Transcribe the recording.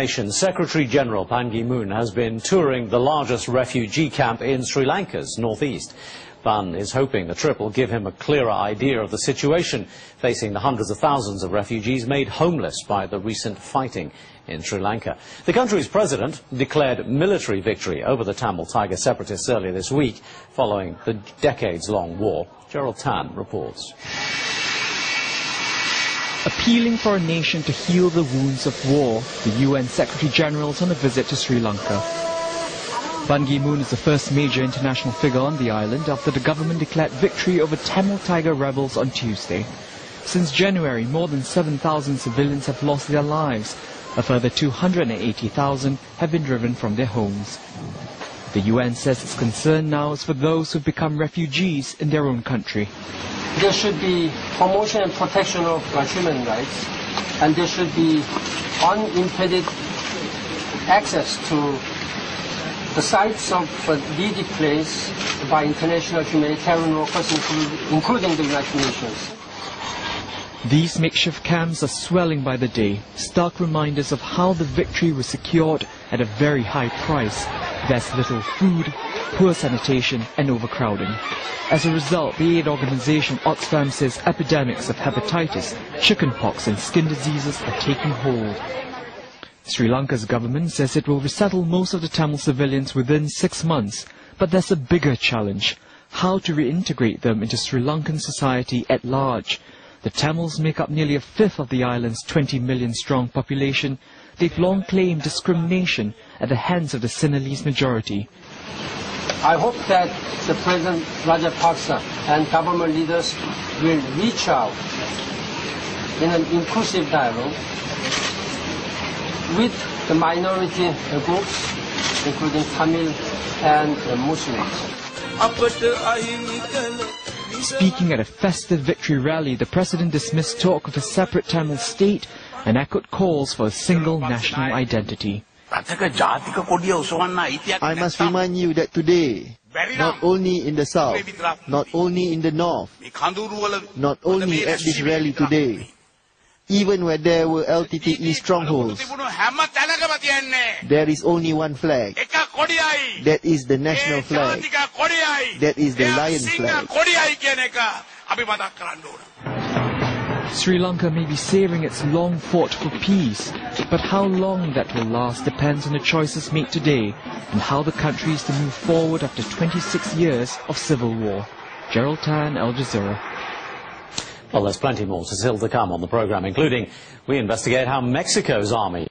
Nations Secretary-General Ban Ki-moon has been touring the largest refugee camp in Sri Lanka's northeast. Ban is hoping the trip will give him a clearer idea of the situation facing the hundreds of thousands of refugees made homeless by the recent fighting in Sri Lanka. The country's president declared military victory over the Tamil Tiger separatists earlier this week, following the decades-long war. Gerald Tan reports. Appealing for a nation to heal the wounds of war, the UN Secretary-General is on a visit to Sri Lanka. Ban Ki-moon is the first major international figure on the island after the government declared victory over Tamil Tiger rebels on Tuesday. Since January, more than 7,000 civilians have lost their lives. A further 280,000 have been driven from their homes. The UN says its concern now is for those who become refugees in their own country. There should be promotion and protection of human rights, and there should be unimpeded access to the sites of needy place by international humanitarian workers, including the United Nations. These makeshift camps are swelling by the day, stark reminders of how the victory was secured at a very high price. There's little food, poor sanitation and overcrowding. As a result, the aid organization Oxfam says epidemics of hepatitis, chickenpox and skin diseases are taking hold. Sri Lanka's government says it will resettle most of the Tamil civilians within 6 months, but there's a bigger challenge: how to reintegrate them into Sri Lankan society at large. The Tamils make up nearly a fifth of the island's 20 million strong population. They've long claimed discrimination at the hands of the Sinhalese majority. I hope that the President Rajapaksa and government leaders will reach out in an inclusive dialogue with the minority groups, including Tamil and Muslims. Speaking at a festive victory rally, the president dismissed talk of a separate Tamil state and echoed calls for a single national identity. I must remind you that today, not only in the south, not only in the north, not only at this rally today, even where there were LTTE strongholds, there is only one flag. That is the national flag. That is the lion flag. Sri Lanka may be saving its long fought for peace, but how long that will last depends on the choices made today and how the country is to move forward after 26 years of civil war. Gerald Tan, Al Jazeera. Well, there's plenty more still to come on the program, including we investigate how Mexico's army